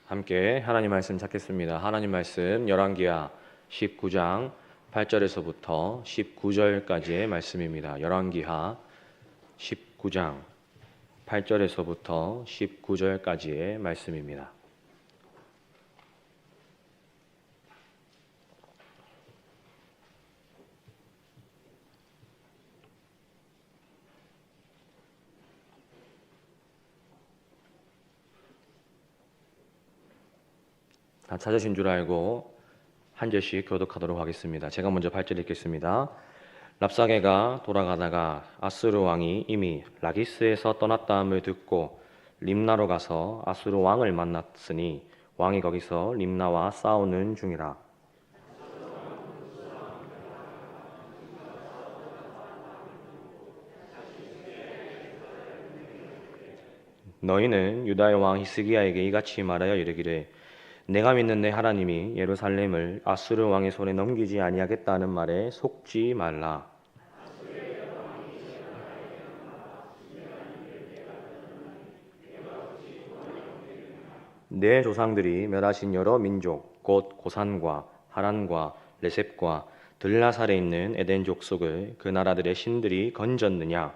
함께 하나님 말씀 찾겠습니다. 하나님 말씀 열왕기하 19장 8절에서부터 19절까지의 말씀입니다. 열왕기하 19장 8절에서부터 19절까지의 말씀입니다. 다 찾으신 줄 알고 한 절씩 교독하도록 하겠습니다. 제가 먼저 8절 읽겠습니다. 랍사게가 돌아가다가 아수르 왕이 이미 라기스에서 떠났다함을 듣고 림나로 가서 아수르 왕을 만났으니 왕이 거기서 림나와 싸우는 중이라. 너희는 유다의 왕 히스기야에게 이같이 말하여 이르기를 내가 믿는 내 하나님이 예루살렘을 아수르 왕의 손에 넘기지 아니하겠다는 말에 속지 말라. 내 조상들이 멸하신 여러 민족 곧 고산과 하란과 레셉과 들라살에 있는 에덴 족속을 그 나라들의 신들이 건졌느냐?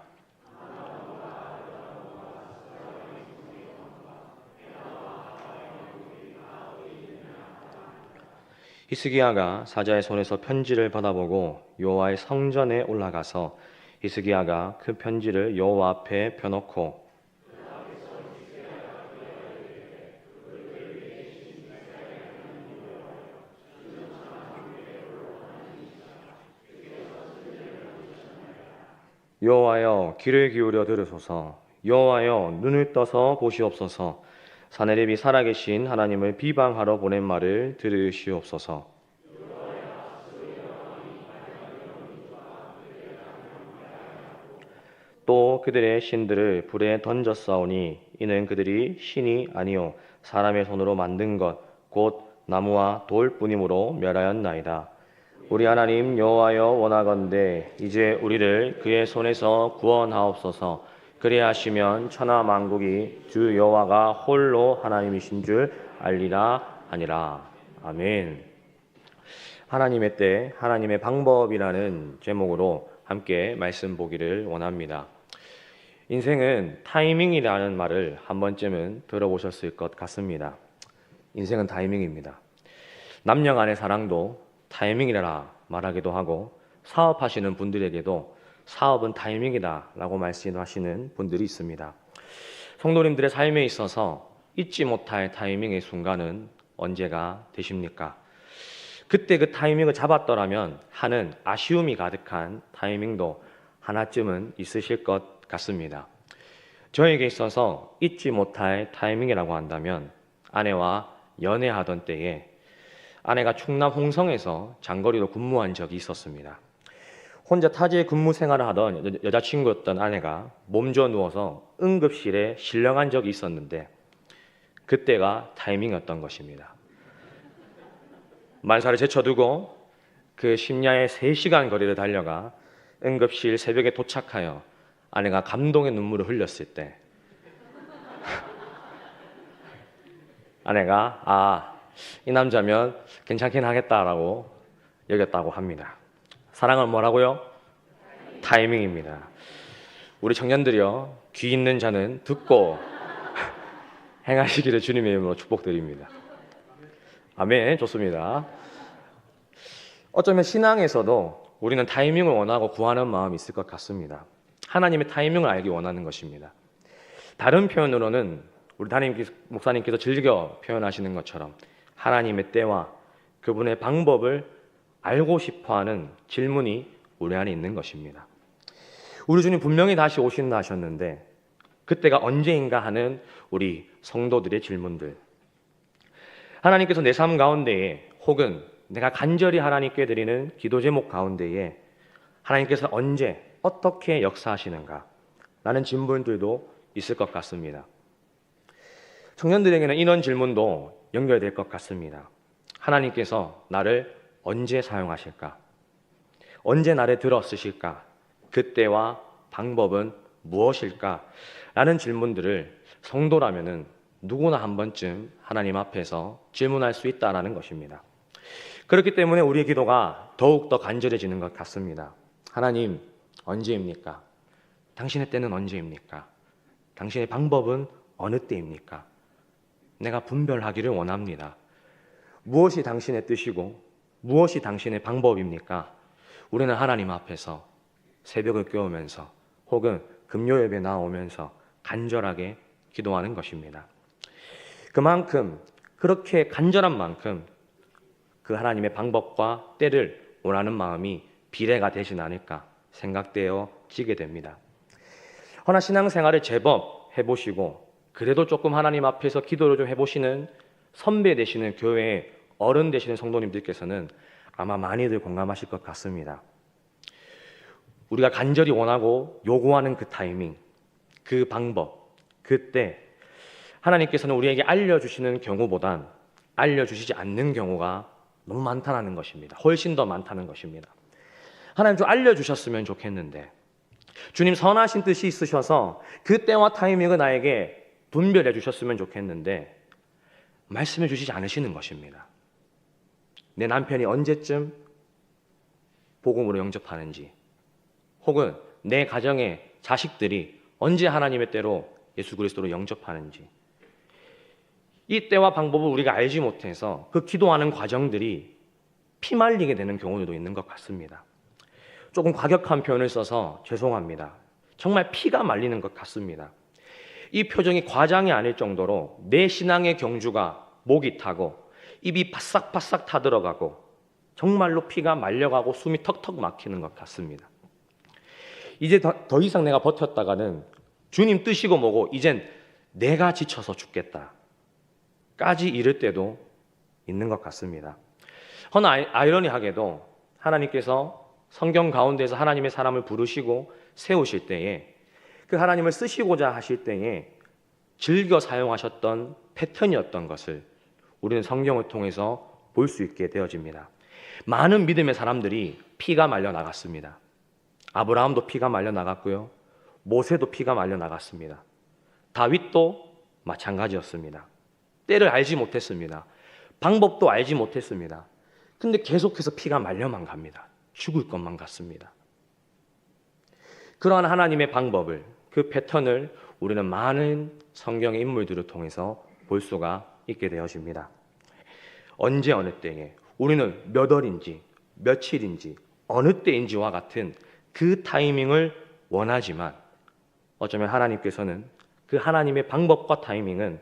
히스기야가 사자의 손에서 편지를 받아보고 여호와의 성전에 올라가서 히스기야가 그 편지를 여호와 앞에 펴놓고 여호와여 귀를 기울여 들으소서. 여호와여 눈을 떠서 보시옵소서. 사내립이 살아계신 하나님을 비방하러 보낸 말을 들으시옵소서. 또 그들의 신들을 불에 던졌사오니 이는 그들이 신이 아니요 사람의 손으로 만든 것 곧 나무와 돌뿐이므로 멸하였나이다. 우리 하나님 여호와여 원하건대 이제 우리를 그의 손에서 구원하옵소서. 그리하시면 천하 만국이 주 여호와가 홀로 하나님이신 줄 알리라 하니라. 아멘. 하나님의 때 하나님의 방법이라는 제목으로 함께 말씀 보기를 원합니다. 인생은 타이밍이라는 말을 한 번쯤은 들어보셨을 것 같습니다. 인생은 타이밍입니다. 남녀 간의 사랑도 타이밍이라 말하기도 하고 사업하시는 분들에게도 사업은 타이밍이다 라고 말씀하시는 분들이 있습니다. 성도님들의 삶에 있어서 잊지 못할 타이밍의 순간은 언제가 되십니까? 그때 그 타이밍을 잡았더라면 하는 아쉬움이 가득한 타이밍도 하나쯤은 있으실 것 같습니다. 저에게 있어서 잊지 못할 타이밍이라고 한다면 아내와 연애하던 때에 아내가 충남 홍성에서 장거리로 근무한 적이 있었습니다. 혼자 타지에 근무 생활을 하던 여자친구였던 아내가 몸져 누워서 응급실에 실려간 적이 있었는데 그때가 타이밍이었던 것입니다. 만사를 제쳐두고 그 심야에 3시간 거리를 달려가 응급실 새벽에 도착하여 아내가 감동의 눈물을 흘렸을 때 아내가 이 남자면 괜찮긴 하겠다라고 여겼다고 합니다. 사랑은 뭐라고요? 타이밍입니다. 우리 청년들이요, 귀 있는 자는 듣고 행하시기를 주님의 이름으로 축복드립니다. 아멘. 좋습니다. 어쩌면 신앙에서도 우리는 타이밍을 원하고 구하는 마음이 있을 것 같습니다. 하나님의 타이밍을 알기 원하는 것입니다. 다른 표현으로는 우리 담임 목사님께서 즐겨 표현하시는 것처럼 하나님의 때와 그분의 방법을 알고 싶어하는 질문이 우리 안에 있는 것입니다. 우리 주님 분명히 다시 오신다 하셨는데 그때가 언제인가 하는 우리 성도들의 질문들, 하나님께서 내 삶 가운데에 혹은 내가 간절히 하나님께 드리는 기도 제목 가운데에 하나님께서 언제 어떻게 역사하시는가 라는 질문들도 있을 것 같습니다. 청년들에게는 이런 질문도 연결될 것 같습니다. 하나님께서 나를 언제 사용하실까? 언제 나를 들어 쓰실까? 그때와 방법은 무엇일까? 라는 질문들을 성도라면은 누구나 한 번쯤 하나님 앞에서 질문할 수 있다는 것입니다. 그렇기 때문에 우리의 기도가 더욱더 간절해지는 것 같습니다. 하나님, 언제입니까? 당신의 때는 언제입니까? 당신의 방법은 어느 때입니까? 내가 분별하기를 원합니다. 무엇이 당신의 뜻이고 무엇이 당신의 방법입니까? 우리는 하나님 앞에서 새벽을 깨우면서 혹은 금요예배 나오면서 간절하게 기도하는 것입니다. 그만큼 그렇게 간절한 만큼 그 하나님의 방법과 때를 원하는 마음이 비례가 되진 않을까 생각되어지게 됩니다. 허나 신앙생활을 제법 해보시고 그래도 조금 하나님 앞에서 기도를 좀 해보시는 선배 되시는 교회의 어른 되시는 성도님들께서는 아마 많이들 공감하실 것 같습니다. 우리가 간절히 원하고 요구하는 그 타이밍, 그 방법, 그때 하나님께서는 우리에게 알려주시는 경우보단 알려주시지 않는 경우가 너무 많다는 것입니다. 훨씬 더 많다는 것입니다. 하나님 좀 알려주셨으면 좋겠는데, 주님 선하신 뜻이 있으셔서 그 때와 타이밍을 나에게 분별해 주셨으면 좋겠는데 말씀해 주시지 않으시는 것입니다. 내 남편이 언제쯤 복음으로 영접하는지, 혹은 내 가정의 자식들이 언제 하나님의 때로 예수 그리스도로 영접하는지, 이 때와 방법을 우리가 알지 못해서 그 기도하는 과정들이 피말리게 되는 경우도 있는 것 같습니다. 조금 과격한 표현을 써서 죄송합니다. 정말 피가 말리는 것 같습니다. 이 표정이 과장이 아닐 정도로 내 신앙의 경주가 목이 타고 입이 바싹바싹 타들어가고 정말로 피가 말려가고 숨이 턱턱 막히는 것 같습니다. 이제 더 이상 내가 버텼다가는 주님 뜻이고 뭐고 이젠 내가 지쳐서 죽겠다 까지 이를 때도 있는 것 같습니다. 허나 아이러니하게도 하나님께서 성경 가운데서 하나님의 사람을 부르시고 세우실 때에 그 하나님을 쓰시고자 하실 때에 즐겨 사용하셨던 패턴이었던 것을 우리는 성경을 통해서 볼 수 있게 되어집니다. 많은 믿음의 사람들이 피가 말려 나갔습니다. 아브라함도 피가 말려 나갔고요. 모세도 피가 말려 나갔습니다. 다윗도 마찬가지였습니다. 때를 알지 못했습니다. 방법도 알지 못했습니다. 근데 계속해서 피가 말려만 갑니다. 죽을 것만 같습니다. 그러한 하나님의 방법을, 그 패턴을 우리는 많은 성경의 인물들을 통해서 볼 수가 있게 되어집니다. 언제 어느 때에 우리는 몇 월인지 며칠인지 어느 때인지와 같은 그 타이밍을 원하지만 어쩌면 하나님께서는 그 하나님의 방법과 타이밍은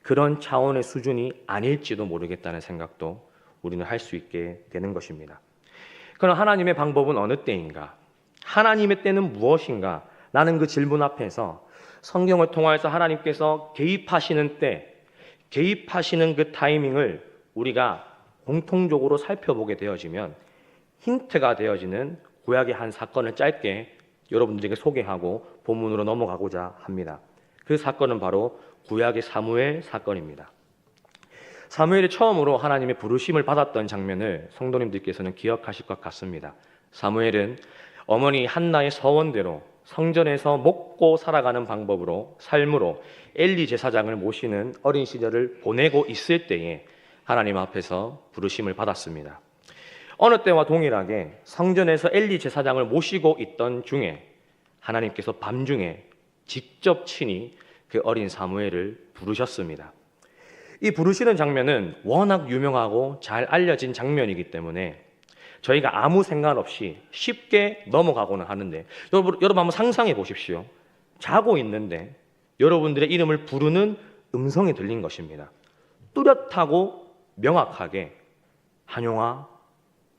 그런 차원의 수준이 아닐지도 모르겠다는 생각도 우리는 할 수 있게 되는 것입니다. 그럼 하나님의 방법은 어느 때인가? 하나님의 때는 무엇인가? 라는 그 질문 앞에서 성경을 통해서 하나님께서 개입하시는 때, 개입하시는 그 타이밍을 우리가 공통적으로 살펴보게 되어지면 힌트가 되어지는 구약의 한 사건을 짧게 여러분들에게 소개하고 본문으로 넘어가고자 합니다. 그 사건은 바로 구약의 사무엘 사건입니다. 사무엘이 처음으로 하나님의 부르심을 받았던 장면을 성도님들께서는 기억하실 것 같습니다. 사무엘은 어머니 한나의 서원대로 성전에서 먹고 살아가는 방법으로 삶으로 엘리 제사장을 모시는 어린 시절을 보내고 있을 때에 하나님 앞에서 부르심을 받았습니다. 어느 때와 동일하게 성전에서 엘리 제사장을 모시고 있던 중에 하나님께서 밤중에 직접 친히 그 어린 사무엘을 부르셨습니다. 이 부르시는 장면은 워낙 유명하고 잘 알려진 장면이기 때문에 저희가 아무 생각 없이 쉽게 넘어가고는 하는데 여러분 한번 상상해 보십시오. 자고 있는데 여러분들의 이름을 부르는 음성이 들린 것입니다. 뚜렷하고 명확하게 한용아,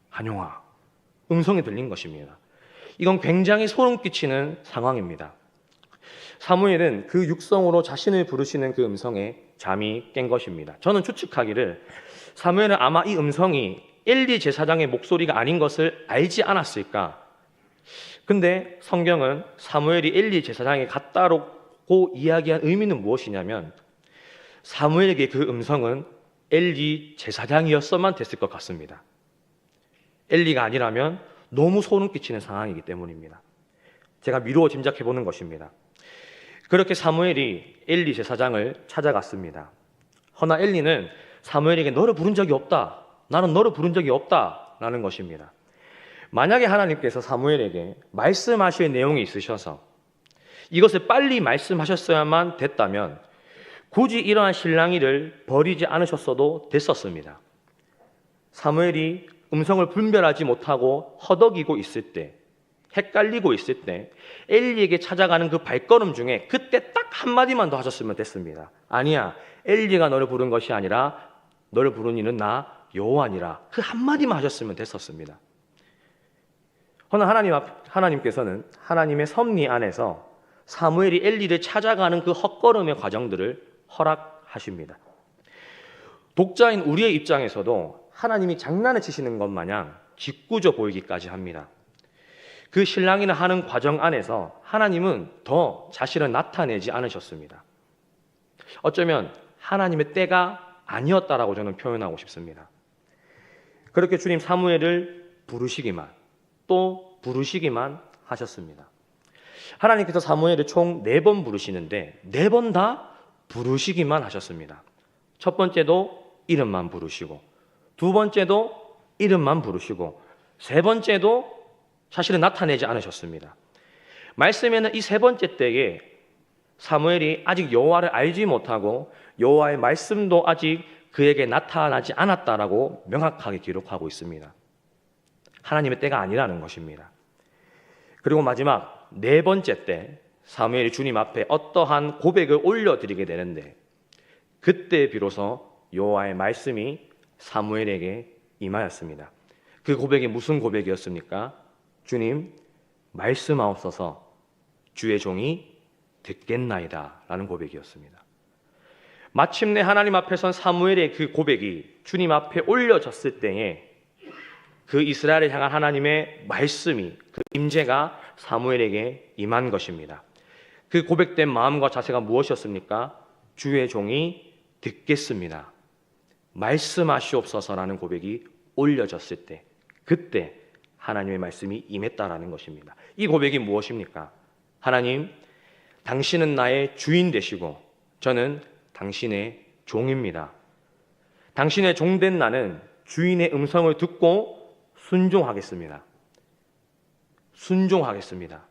한용아 음성이 들린 것입니다. 이건 굉장히 소름 끼치는 상황입니다. 사무엘은 그 육성으로 자신을 부르시는 그 음성에 잠이 깬 것입니다. 저는 추측하기를 사무엘은 아마 이 음성이 엘리 제사장의 목소리가 아닌 것을 알지 않았을까. 근데 성경은 사무엘이 엘리 제사장에 갔다고 이야기한 의미는 무엇이냐면 사무엘에게 그 음성은 엘리 제사장이었어만 됐을 것 같습니다. 엘리가 아니라면 너무 소름 끼치는 상황이기 때문입니다. 제가 미루어 짐작해 보는 것입니다. 그렇게 사무엘이 엘리 제사장을 찾아갔습니다. 허나 엘리는 사무엘에게 너를 부른 적이 없다. 나는 너를 부른 적이 없다. 라는 것입니다. 만약에 하나님께서 사무엘에게 말씀하실 내용이 있으셔서 이것을 빨리 말씀하셨어야만 됐다면 굳이 이러한 실랑이를 벌이지 않으셨어도 됐었습니다. 사무엘이 음성을 분별하지 못하고 허덕이고 있을 때, 헷갈리고 있을 때 엘리에게 찾아가는 그 발걸음 중에 그때 딱 한마디만 더 하셨으면 됐습니다. 아니야, 엘리가 너를 부른 것이 아니라 너를 부른 이는 나 여호와니라. 그 한마디만 하셨으면 됐었습니다. 허나 하나님께서는 하나님의 섭리 안에서 사무엘이 엘리를 찾아가는 그 헛걸음의 과정들을 허락하십니다. 독자인 우리의 입장에서도 하나님이 장난을 치시는 것 마냥 짓궂어 보이기까지 합니다. 그 실랑이나 하는 과정 안에서 하나님은 더 자신을 나타내지 않으셨습니다. 어쩌면 하나님의 때가 아니었다라고 저는 표현하고 싶습니다. 그렇게 주님 사무엘을 부르시기만 또 부르시기만 하셨습니다. 하나님께서 사무엘을 총 4번 부르시는데 4번 다 부르시기만 하셨습니다. 첫 번째도 이름만 부르시고, 두 번째도 이름만 부르시고, 세 번째도 사실은 나타내지 않으셨습니다. 말씀에는 이 세 번째 때에 사무엘이 아직 여호와를 알지 못하고 여호와의 말씀도 아직 그에게 나타나지 않았다라고 명확하게 기록하고 있습니다. 하나님의 때가 아니라는 것입니다. 그리고 마지막 4번째 때 사무엘이 주님 앞에 어떠한 고백을 올려드리게 되는데 그때 비로소 여호와의 말씀이 사무엘에게 임하였습니다. 그 고백이 무슨 고백이었습니까? 주님, 말씀하옵소서 주의 종이 듣겠나이다 라는 고백이었습니다. 마침내 하나님 앞에 선 사무엘의 그 고백이 주님 앞에 올려졌을 때에 그 이스라엘을 향한 하나님의 말씀이, 그 임재가 사무엘에게 임한 것입니다. 그 고백된 마음과 자세가 무엇이었습니까? 주의 종이 듣겠습니다. 말씀하시옵소서라는 고백이 올려졌을 때, 그때 하나님의 말씀이 임했다라는 것입니다. 이 고백이 무엇입니까? 하나님, 당신은 나의 주인 되시고 저는 당신의 종입니다. 당신의 종된 나는 주인의 음성을 듣고 순종하겠습니다. 순종하겠습니다.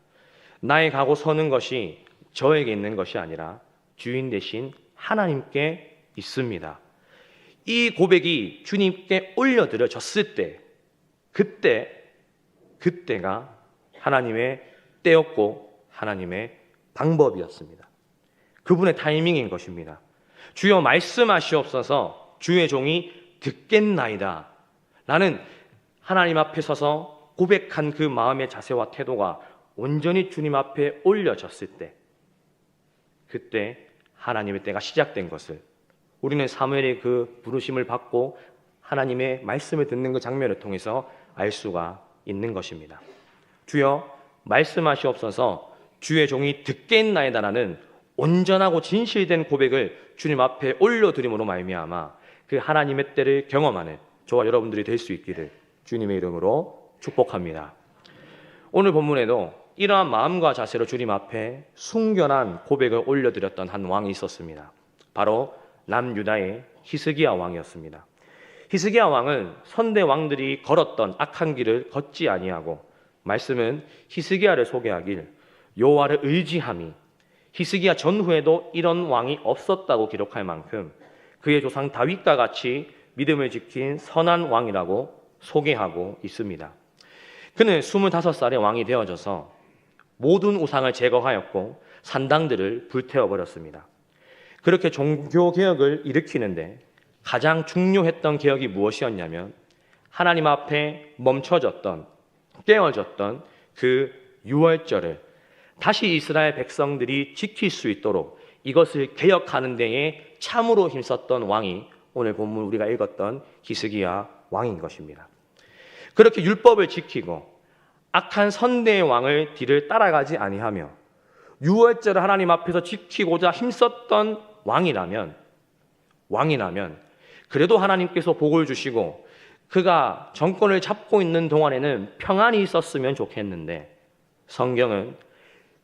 나의 가고 서는 것이 저에게 있는 것이 아니라 주인 되신 하나님께 있습니다. 이 고백이 주님께 올려드려졌을 때, 그때가 하나님의 때였고 하나님의 방법이었습니다. 그분의 타이밍인 것입니다. 주여 말씀하시옵소서 주의 종이 듣겠나이다 라는 하나님 앞에 서서 고백한 그 마음의 자세와 태도가 온전히 주님 앞에 올려졌을 때, 그때 하나님의 때가 시작된 것을 우리는 사무엘의 그 부르심을 받고 하나님의 말씀을 듣는 그 장면을 통해서 알 수가 있는 것입니다. 주여 말씀하시옵소서 주의 종이 듣겠나이다라는 온전하고 진실된 고백을 주님 앞에 올려드림으로 말미암아 그 하나님의 때를 경험하는 저와 여러분들이 될 수 있기를 주님의 이름으로 축복합니다. 오늘 본문에도 이러한 마음과 자세로 주님 앞에 순결한 고백을 올려드렸던 한 왕이 있었습니다. 바로 남유다의 히스기야 왕이었습니다. 히스기야 왕은 선대 왕들이 걸었던 악한 길을 걷지 아니하고, 말씀은 히스기야를 소개하길 여호와를 의지함이 히스기야 전후에도 이런 왕이 없었다고 기록할 만큼 그의 조상 다윗과 같이 믿음을 지킨 선한 왕이라고 소개하고 있습니다. 그는 25살에 왕이 되어져서 모든 우상을 제거하였고 산당들을 불태워버렸습니다. 그렇게 종교개혁을 일으키는데 가장 중요했던 개혁이 무엇이었냐면 하나님 앞에 멈춰졌던, 깨어졌던 그 유월절을 다시 이스라엘 백성들이 지킬 수 있도록 이것을 개혁하는 데에 참으로 힘썼던 왕이 오늘 본문 우리가 읽었던 히스기야 왕인 것입니다. 그렇게 율법을 지키고 악한 선대의 왕을 뒤를 따라가지 아니하며 유월절을 하나님 앞에서 지키고자 힘썼던 왕이라면 그래도 하나님께서 복을 주시고 그가 정권을 잡고 있는 동안에는 평안이 있었으면 좋겠는데 성경은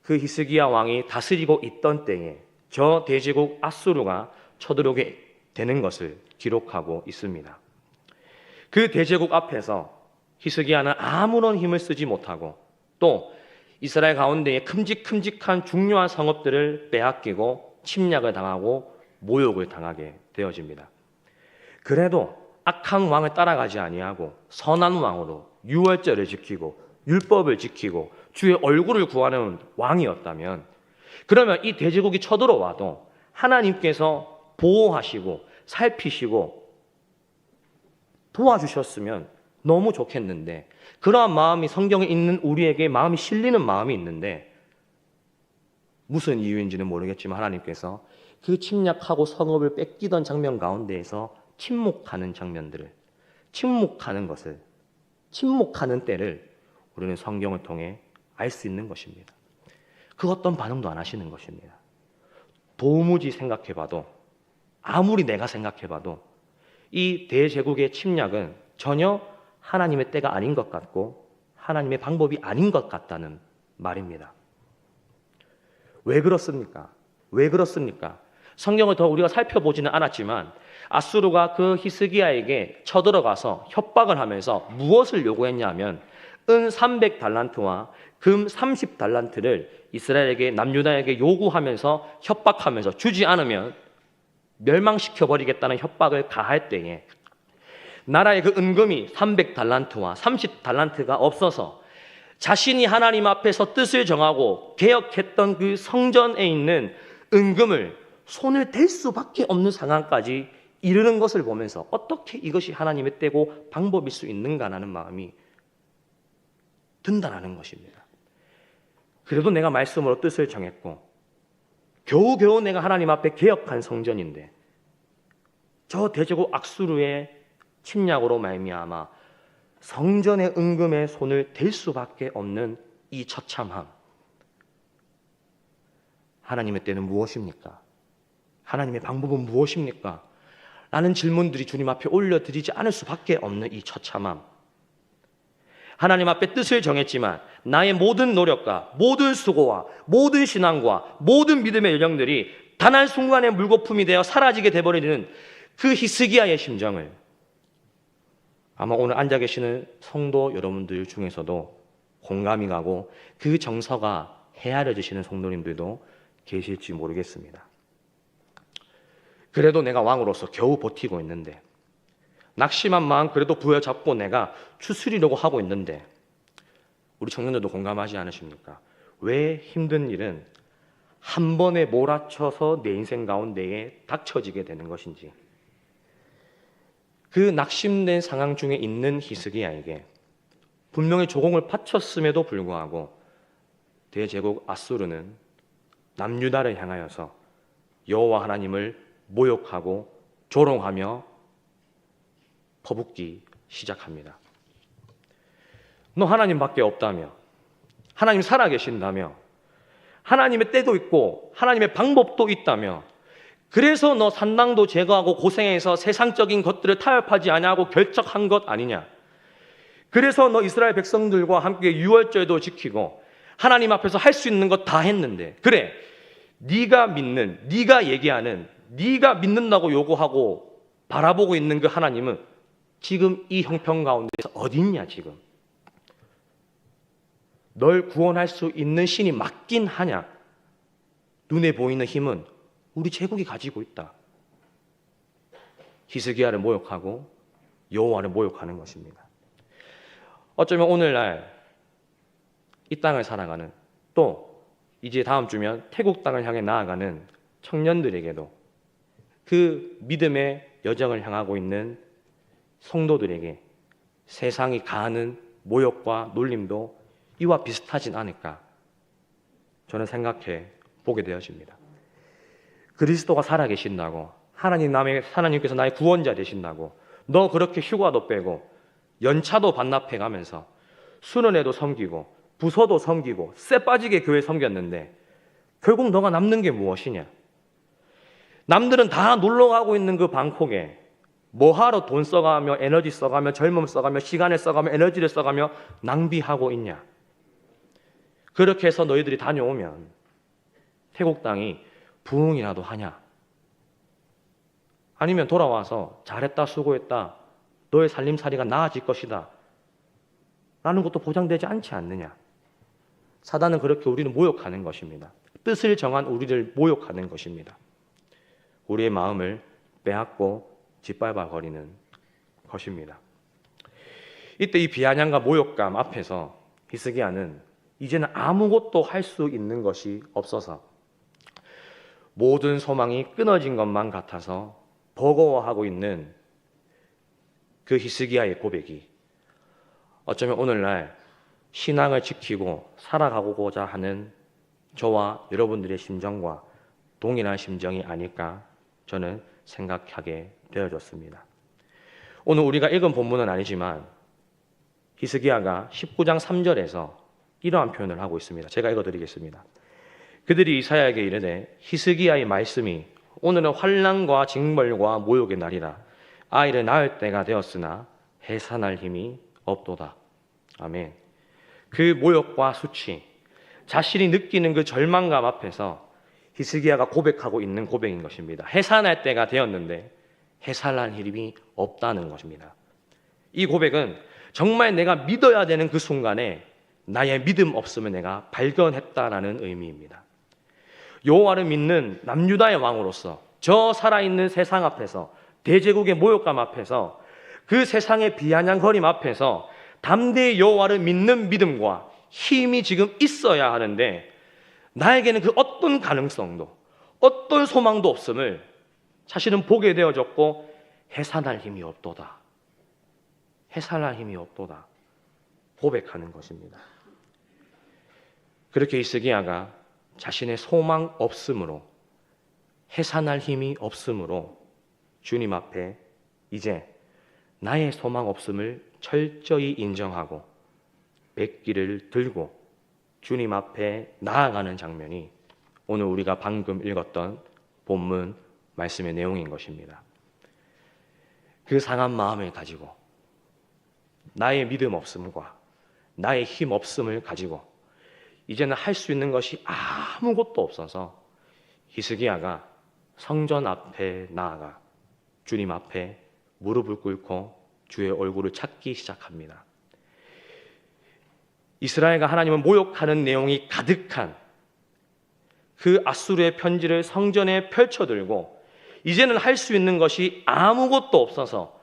그 히스기야 왕이 다스리고 있던 때에 저 대제국 아수르가 쳐들어오게 되는 것을 기록하고 있습니다. 그 대제국 앞에서 히스기야는 아무런 힘을 쓰지 못하고 또 이스라엘 가운데에 큼직큼직한 중요한 성읍들을 빼앗기고 침략을 당하고 모욕을 당하게 되어집니다. 그래도 악한 왕을 따라가지 아니하고 선한 왕으로 유월절을 지키고 율법을 지키고 주의 얼굴을 구하는 왕이었다면, 그러면 이 대제국이 쳐들어와도 하나님께서 보호하시고 살피시고 도와주셨으면 너무 좋겠는데, 그러한 마음이 성경에 있는 우리에게 마음이 실리는 마음이 있는데, 무슨 이유인지는 모르겠지만 하나님께서 그 침략하고 성읍을 뺏기던 장면 가운데에서 침묵하는 장면들을, 침묵하는 때를 우리는 성경을 통해 알 수 있는 것입니다. 그 어떤 반응도 안 하시는 것입니다. 도무지 생각해봐도, 아무리 내가 생각해봐도 이 대제국의 침략은 전혀 하나님의 때가 아닌 것 같고 하나님의 방법이 아닌 것 같다는 말입니다. 왜 그렇습니까? 성경을 더 우리가 살펴보지는 않았지만 아수르가 그 히스기야에게 쳐들어가서 협박을 하면서 무엇을 요구했냐면 은 300달란트와 금 30달란트를 이스라엘에게, 남유다에게 요구하면서 협박하면서 주지 않으면 멸망시켜버리겠다는 협박을 가할 때에 나라의 그 은금이 300달란트와 30달란트가 없어서 자신이 하나님 앞에서 뜻을 정하고 개혁했던 그 성전에 있는 은금을 손을 댈 수밖에 없는 상황까지 이르는 것을 보면서 어떻게 이것이 하나님의 때고 방법일 수 있는가라는 마음이 든다는 것입니다. 그래도 내가 말씀으로 뜻을 정했고 겨우겨우 내가 하나님 앞에 개혁한 성전인데 저 대제국 악수르의 침략으로 말미암아 성전의 은금에 손을 댈 수밖에 없는 이 처참함, 하나님의 때는 무엇입니까? 하나님의 방법은 무엇입니까? 라는 질문들이 주님 앞에 올려드리지 않을 수밖에 없는 이 처참함, 하나님 앞에 뜻을 정했지만 나의 모든 노력과 모든 수고와 모든 신앙과 모든 믿음의 열정들이 단 한순간에 물거품이 되어 사라지게 되어버리는 그 히스기야의 심정을 아마 오늘 앉아 계시는 성도 여러분들 중에서도 공감이 가고 그 정서가 헤아려지시는 성도님들도 계실지 모르겠습니다. 그래도 내가 왕으로서 겨우 버티고 있는데, 낙심한 마음 그래도 부여잡고 내가 추스리려고 하고 있는데, 우리 청년들도 공감하지 않으십니까? 왜 힘든 일은 한 번에 몰아쳐서 내 인생 가운데에 닥쳐지게 되는 것인지. 그 낙심된 상황 중에 있는 히스기야에게 분명히 조공을 바쳤음에도 불구하고 대제국 아수르는 남유다를 향하여서 여호와 하나님을 모욕하고 조롱하며 퍼붓기 시작합니다. 너 하나님밖에 없다며, 하나님 살아계신다며, 하나님의 때도 있고 하나님의 방법도 있다며, 그래서 너 산당도 제거하고 고생해서 세상적인 것들을 타협하지 아니하고 결정한 것 아니냐. 그래서 너 이스라엘 백성들과 함께 유월절도 지키고 하나님 앞에서 할 수 있는 것 다 했는데, 그래, 네가 믿는, 네가 얘기하는, 네가 믿는다고 요구하고 바라보고 있는 그 하나님은 지금 이 형편 가운데서 어디 있냐. 지금 널 구원할 수 있는 신이 맞긴 하냐. 눈에 보이는 힘은 우리 제국이 가지고 있다. 히스기야를 모욕하고 여호와를 모욕하는 것입니다. 어쩌면 오늘날 이 땅을 살아가는, 또 이제 다음 주면 태국 땅을 향해 나아가는 청년들에게도, 그 믿음의 여정을 향하고 있는 성도들에게 세상이 가하는 모욕과 놀림도 이와 비슷하진 않을까 저는 생각해 보게 되어집니다. 그리스도가 살아계신다고, 하나님께서 나의 구원자 되신다고 너 그렇게 휴가도 빼고 연차도 반납해 가면서 수련회도 섬기고 부서도 섬기고 쎄 빠지게 교회 섬겼는데 결국 너가 남는 게 무엇이냐. 남들은 다 놀러가고 있는 그 방콕에 뭐하러 돈 써가며 에너지 써가며 젊음 써가며 시간을 써가며 에너지를 써가며 낭비하고 있냐. 그렇게 해서 너희들이 다녀오면 태국 땅이 부흥이라도 하냐? 아니면 돌아와서 잘했다, 수고했다, 너의 살림살이가 나아질 것이다 라는 것도 보장되지 않지 않느냐? 사단은 그렇게 우리를 모욕하는 것입니다. 뜻을 정한 우리를 모욕하는 것입니다. 우리의 마음을 빼앗고 짓밟아버리는 것입니다. 이때 이 비아냥과 모욕감 앞에서 히스기야는 이제는 아무것도 할 수 있는 것이 없어서 모든 소망이 끊어진 것만 같아서 버거워하고 있는 그 히스기야의 고백이 어쩌면 오늘날 신앙을 지키고 살아가고자 하는 저와 여러분들의 심정과 동일한 심정이 아닐까 저는 생각하게 되어졌습니다. 오늘 우리가 읽은 본문은 아니지만 히스기야가 19장 3절에서 이러한 표현을 하고 있습니다. 제가 읽어드리겠습니다. 그들이 이사야에게 이르되 히스기야의 말씀이 오늘은 환난과 징벌과 모욕의 날이라 아이를 낳을 때가 되었으나 해산할 힘이 없도다. 아멘. 그 모욕과 수치, 자신이 느끼는 그 절망감 앞에서 히스기야가 고백하고 있는 고백인 것입니다. 해산할 때가 되었는데 해산할 힘이 없다는 것입니다. 이 고백은 정말 내가 믿어야 되는 그 순간에 나의 믿음 없음을 내가 발견했다라는 의미입니다. 여호와를 믿는 남유다의 왕으로서 저 살아있는 세상 앞에서, 대제국의 모욕감 앞에서, 그 세상의 비아냥거림 앞에서 담대히 여호와를 믿는 믿음과 힘이 지금 있어야 하는데 나에게는 그 어떤 가능성도 어떤 소망도 없음을 사실은 보게 되어졌고 해산할 힘이 없도다. 해산할 힘이 없도다. 고백하는 것입니다. 그렇게 히스기야가 자신의 소망 없음으로, 해산할 힘이 없음으로 주님 앞에 이제 나의 소망 없음을 철저히 인정하고 백기를 들고 주님 앞에 나아가는 장면이 오늘 우리가 방금 읽었던 본문 말씀의 내용인 것입니다. 그 상한 마음을 가지고 나의 믿음 없음과 나의 힘 없음을 가지고 이제는 할 수 있는 것이 아무것도 없어서 히스기야가 성전 앞에 나아가 주님 앞에 무릎을 꿇고 주의 얼굴을 찾기 시작합니다. 이스라엘과 하나님을 모욕하는 내용이 가득한 그 아수르의 편지를 성전에 펼쳐들고 이제는 할 수 있는 것이 아무것도 없어서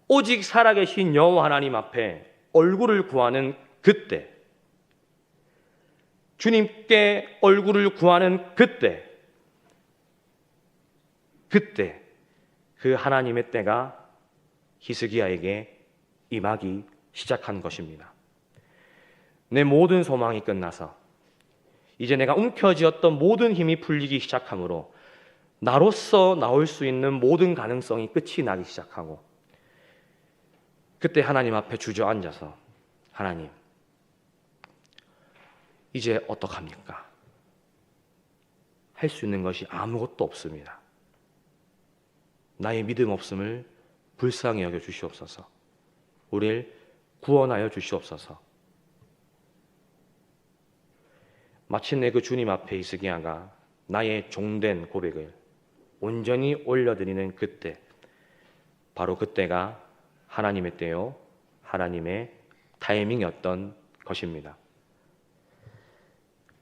오직 살아계신 여호와 하나님 앞에 얼굴을 구하는 그때, 주님께 얼굴을 구하는 그때 그 하나님의 때가 히스기야에게 임하기 시작한 것입니다. 내 모든 소망이 끝나서 이제 내가 움켜쥐었던 모든 힘이 풀리기 시작하므로 나로서 나올 수 있는 모든 가능성이 끝이 나기 시작하고 그때 하나님 앞에 주저앉아서 하나님 이제 어떡합니까? 할 수 있는 것이 아무것도 없습니다. 나의 믿음 없음을 불쌍히 여겨 주시옵소서. 우리를 구원하여 주시옵소서. 마침내 그 주님 앞에 히스기야가 나의 종된 고백을 온전히 올려드리는 그때, 바로 그때가 하나님의 때요, 하나님의 타이밍이었던 것입니다.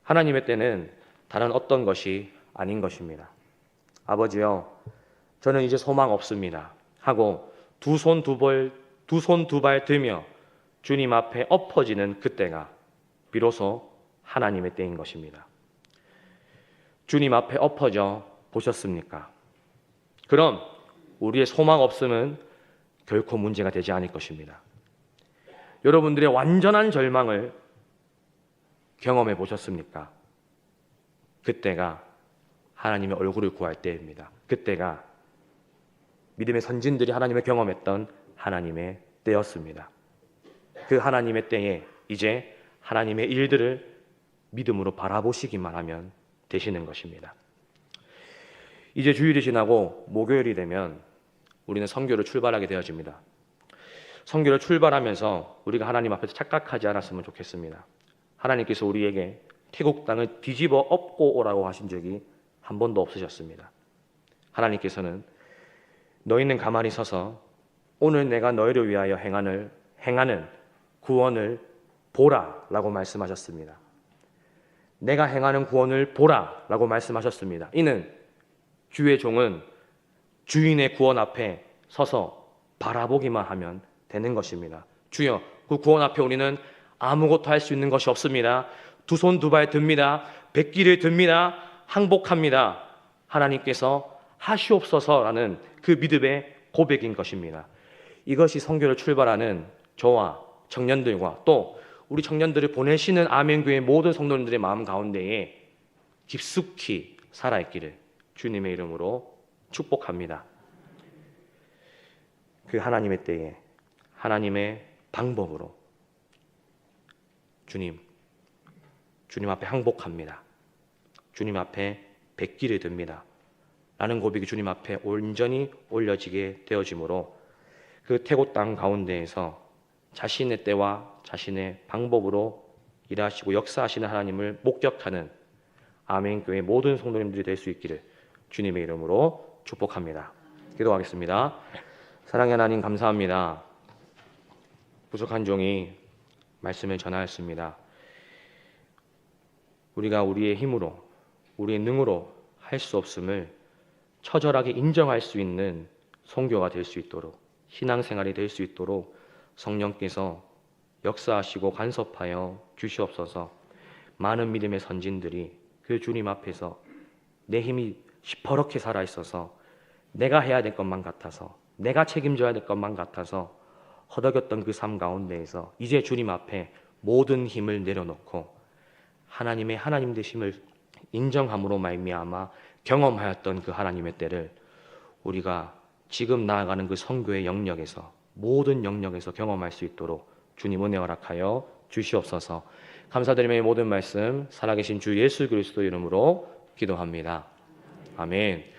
하나님의 때는 다른 어떤 것이 아닌 것입니다. 아버지요, 저는 이제 소망 없습니다 하고 두 손 두 발 들며 주님 앞에 엎어지는 그때가 비로소 하나님의 때인 것입니다. 주님 앞에 엎어져 보셨습니까? 그럼 우리의 소망 없음은 결코 문제가 되지 않을 것입니다. 여러분들의 완전한 절망을 경험해 보셨습니까? 그때가 하나님의 얼굴을 구할 때입니다. 그때가 믿음의 선진들이 하나님을 경험했던 하나님의 때였습니다. 그 하나님의 때에 이제 하나님의 일들을 믿음으로 바라보시기만 하면 되시는 것입니다. 이제 주일이 지나고 목요일이 되면 우리는 선교를 출발하게 되어집니다. 선교를 출발하면서 우리가 하나님 앞에서 착각하지 않았으면 좋겠습니다. 하나님께서 우리에게 태국 땅을 뒤집어 엎고 오라고 하신 적이 한 번도 없으셨습니다. 하나님께서는 너희는 가만히 서서 오늘 내가 너희를 위하여 행하는 구원을 보라 라고 말씀하셨습니다. 내가 행하는 구원을 보라 라고 말씀하셨습니다. 이는 주의 종은 주인의 구원 앞에 서서 바라보기만 하면 되는 것입니다. 주여, 그 구원 앞에 우리는 아무것도 할 수 있는 것이 없습니다. 두 손 두 발 듭니다. 백기를 듭니다. 항복합니다. 하나님께서 하시옵소서라는 그 믿음의 고백인 것입니다. 이것이 선교를 출발하는 저와 청년들과 또 우리 청년들을 보내시는 아멘교회 모든 성도님들의 마음 가운데에 깊숙이 살아있기를 주님의 이름으로 축복합니다. 그 하나님의 때에 하나님의 방법으로 주님 앞에 항복합니다. 주님 앞에 백기를 듭니다. 라는 고백이 주님 앞에 온전히 올려지게 되어지므로 그 태고 땅 가운데에서 자신의 때와 자신의 방법으로 일하시고 역사하시는 하나님을 목격하는 아멘교회 모든 성도님들이 될 수 있기를 주님의 이름으로 축복합니다. 기도하겠습니다. 사랑의 하나님 감사합니다. 부족한 종이 말씀을 전하였습니다. 우리가 우리의 힘으로 우리의 능으로 할 수 없음을 처절하게 인정할 수 있는 선교가 될 수 있도록 신앙생활이 될 수 있도록 성령께서 역사하시고 간섭하여 주시옵소서. 많은 믿음의 선진들이 그 주님 앞에서 내 힘이 시퍼렇게 살아있어서 내가 해야 될 것만 같아서 내가 책임져야 될 것만 같아서 허덕였던 그 삶 가운데에서 이제 주님 앞에 모든 힘을 내려놓고 하나님의 하나님 되심을 인정함으로 말미암아 경험하였던 그 하나님의 때를 우리가 지금 나아가는 그 선교의 영역에서 모든 영역에서 경험할 수 있도록 주님 은혜 허락하여 주시옵소서. 감사드리며 이 모든 말씀 살아계신 주 예수 그리스도 이름으로 기도합니다. 아멘.